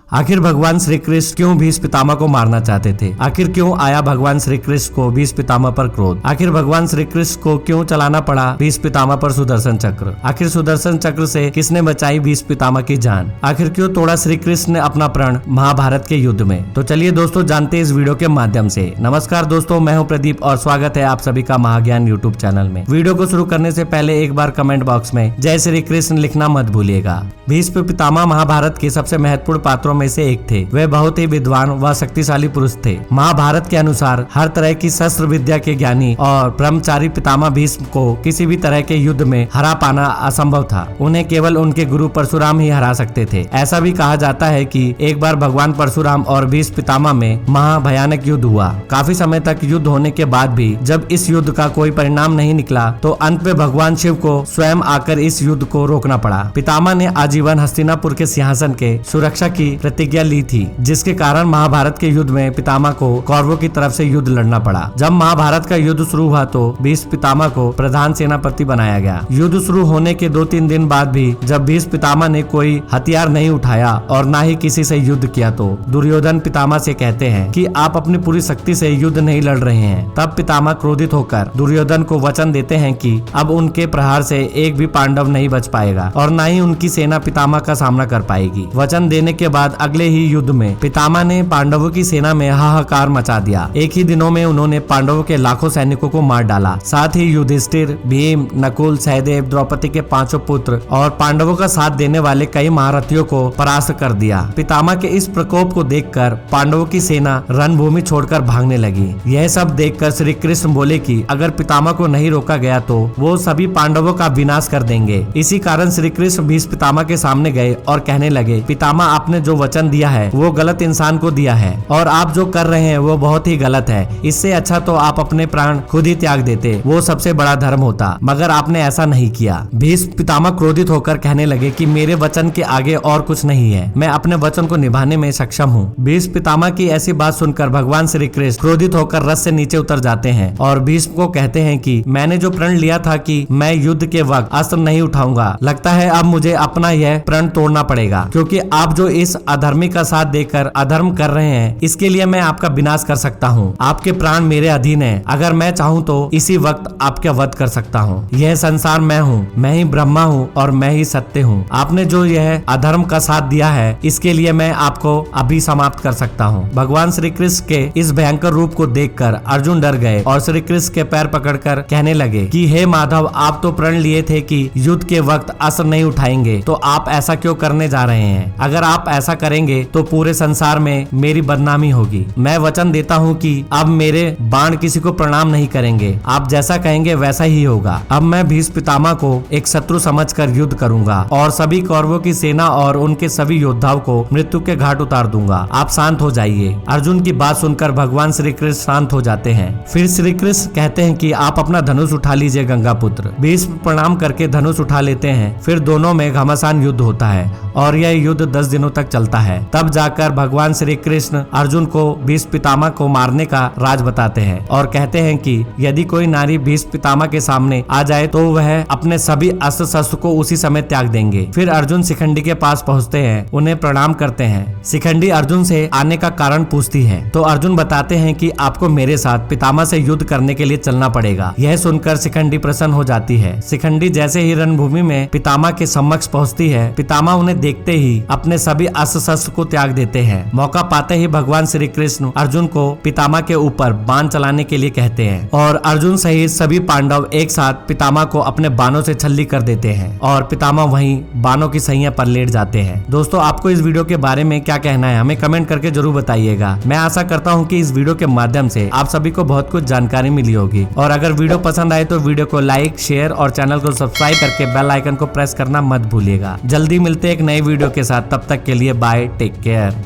आखिर भगवान श्री कृष्ण क्यों भीष्म पितामह को मारना चाहते थे? आखिर क्यों आया भगवान श्री कृष्ण को भीष्म पितामह पर क्रोध? आखिर भगवान श्री कृष्ण को क्यों चलाना पड़ा भीष्म पितामह पर सुदर्शन चक्र? आखिर सुदर्शन चक्र से किसने बचाई भीष्म पितामह की जान? आखिर क्यों तोड़ा श्री कृष्ण ने अपना प्रण महाभारत के युद्ध में? तो चलिए दोस्तों जानते हैं इस वीडियो के माध्यम से। नमस्कार दोस्तों, मैं हूं प्रदीप और स्वागत है आप सभी का महाज्ञान यूट्यूब चैनल में। वीडियो को शुरू करने से पहले एक बार कमेंट बॉक्स में जय श्री कृष्ण लिखना मत भूलिएगा। भीष्म पितामह महाभारत के सबसे महत्वपूर्ण पात्रों में से एक थे। वे बहुत ही विद्वान व शक्तिशाली पुरुष थे। महाभारत के अनुसार हर तरह की शस्त्र विद्या के ज्ञानी और ब्रह्मचारी पितामह भीष्म को किसी भी तरह के युद्ध में हरा पाना असंभव था। उन्हें केवल उनके गुरु परशुराम ही हरा सकते थे। ऐसा भी कहा जाता है कि एक बार भगवान परशुराम और भीष्म पितामह में महाभयानक युद्ध हुआ। काफी समय तक युद्ध होने के बाद भी जब इस युद्ध का कोई परिणाम नहीं निकला तो अंत में भगवान शिव को स्वयं आकर इस युद्ध को रोकना पड़ा। पितामह ने आजीवन हस्तिनापुर के सिंहासन के सुरक्षा की प्रतिज्ञा ली थी, जिसके कारण महाभारत के युद्ध में पितामह को कौरवों की तरफ से युद्ध लड़ना पड़ा। जब महाभारत का युद्ध शुरू हुआ तो भीष्म पितामह को प्रधान सेनापति बनाया गया। युद्ध शुरू होने के 2-3 दिन बाद भी जब भीष्म पितामह ने कोई हथियार नहीं उठाया और न ही किसी से युद्ध किया तो दुर्योधन पितामह से कहते हैं कि आप अपनी पूरी शक्ति से युद्ध नहीं लड़ रहे हैं। तब पितामह क्रोधित होकर दुर्योधन को वचन देते हैं कि अब उनके प्रहार से एक भी पांडव नहीं बच पाएगा और न ही उनकी सेना पितामह का सामना कर पाएगी। वचन देने के बाद अगले ही युद्ध में पितामह ने पांडवों की सेना में हाहाकार मचा दिया। एक ही दिनों में उन्होंने पांडवों के लाखों सैनिकों को मार डाला। साथ ही युधिष्ठिर, भीम, नकुल, सहदेव, द्रौपदी के 5 पुत्र और पांडवों का साथ देने वाले कई महारथियों को परास्त कर दिया। पितामह के इस प्रकोप को देखकर पांडवों की सेना रणभूमि छोड़कर भागने लगी। यह सब देखकर श्री कृष्ण बोले कि अगर पितामह को नहीं रोका गया तो वो सभी पांडवों का विनाश कर देंगे। इसी कारण श्री कृष्ण भीष्म पितामह के सामने गए और कहने लगे, पितामह आपने जो वचन दिया है वो गलत इंसान को दिया है और आप जो कर रहे हैं वो बहुत ही गलत है। इससे अच्छा तो आप अपने प्राण खुद ही त्याग देते, वो सबसे बड़ा धर्म होता, मगर आपने ऐसा नहीं किया। भीष्म पितामह क्रोधित होकर कहने लगे कि मेरे वचन के आगे और कुछ नहीं है, मैं अपने वचन को निभाने में सक्षम हूँ। भीष्म पितामह की ऐसी बात सुनकर भगवान श्री कृष्ण क्रोधित होकर रथ से नीचे उतर जाते हैं और भीष्म को कहते हैं कि मैंने जो प्रण लिया था कि मैं युद्ध के वक्त अस्त्र नहीं उठाऊंगा, लगता है अब मुझे अपना यह प्रण तोड़ना पड़ेगा, क्योंकि आप जो इस अधर्मी का साथ देकर अधर्म कर रहे हैं इसके लिए मैं आपका विनाश कर सकता हूँ। आपके प्राण मेरे अधीन है, अगर मैं चाहूँ तो इसी वक्त आपका वध कर सकता हूँ। यह संसार मैं हूँ, मैं ही ब्रह्मा हूँ और मैं ही सत्य हूँ। आपने जो यह अधर्म का साथ दिया है इसके लिए मैं आपको अभी समाप्त कर सकता हूँ। भगवान श्री कृष्ण के इस भयंकर रूप को देखकर अर्जुन डर गए और श्री कृष्ण के पैर पकड़कर कहने लगे कि हे माधव, आप तो प्रण लिए थे कि युद्ध के वक्त अस्त्र नहीं उठाएंगे, तो आप ऐसा क्यों करने जा रहे हैं? अगर आप ऐसा करेंगे तो पूरे संसार में मेरी बदनामी होगी। मैं वचन देता हूँ कि अब मेरे बाण किसी को प्रणाम नहीं करेंगे, आप जैसा कहेंगे वैसा ही होगा। अब मैं भीष्म पितामह को एक शत्रु समझकर युद्ध करूंगा और सभी कौरवों की सेना और उनके सभी योद्धाओं को मृत्यु के घाट उतार दूंगा। आप शांत हो जाइए। अर्जुन की बात सुनकर भगवान श्री कृष्ण शांत हो जाते हैं। फिर श्री कृष्ण कहते हैं कि आप अपना धनुष उठा लीजिए गंगा पुत्र। भीष्म प्रणाम करके धनुष उठा लेते हैं। फिर दोनों में घमासान युद्ध होता है और यह युद्ध 10 दिनों तक चलता है। तब जाकर भगवान श्री कृष्ण अर्जुन को भीष्म पितामह को मारने का राज बताते हैं और कहते हैं कि यदि कोई नारी भीष्म पितामह के सामने आ जाए तो वह अपने सभी अस्त्र शस्त्र को उसी समय त्याग देंगे। फिर अर्जुन शिखंडी के पास पहुँचते हैं, उन्हें प्रणाम करते हैं। शिखंडी अर्जुन से आने का कारण पूछती है तो अर्जुन बताते हैं कि आपको मेरे साथ पितामह से युद्ध करने के लिए चलना पड़ेगा। यह सुनकर शिखंडी प्रसन्न हो जाती है। शिखंडी जैसे ही रणभूमि में पितामह के समक्ष पहुँचती है, पितामह उन्हें देखते ही अपने सभी अस्त्र शस्त्र को त्याग देते हैं। मौका पाते ही भगवान श्री कृष्ण अर्जुन को पितामह के ऊपर बाण चलाने के लिए कहते हैं और अर्जुन सहित सभी पांडव एक साथ पितामह को अपने बाणों से छल्ली कर देते हैं और पितामह वहीं बाणों की सैया पर लेट जाते हैं। दोस्तों, आपको इस वीडियो के बारे में क्या कहना है हमें कमेंट करके जरूर बताइएगा। मैं आशा करता हूँ कि इस वीडियो के माध्यम से आप सभी को बहुत कुछ जानकारी मिली होगी और अगर वीडियो पसंद आए तो वीडियो को लाइक, शेयर और चैनल को सब्सक्राइब करके बेल आइकन को प्रेस करना मत भूलिएगा। जल्दी मिलते हैं एक नई वीडियो के साथ, तब तक के लिए बाय, टेक केयर।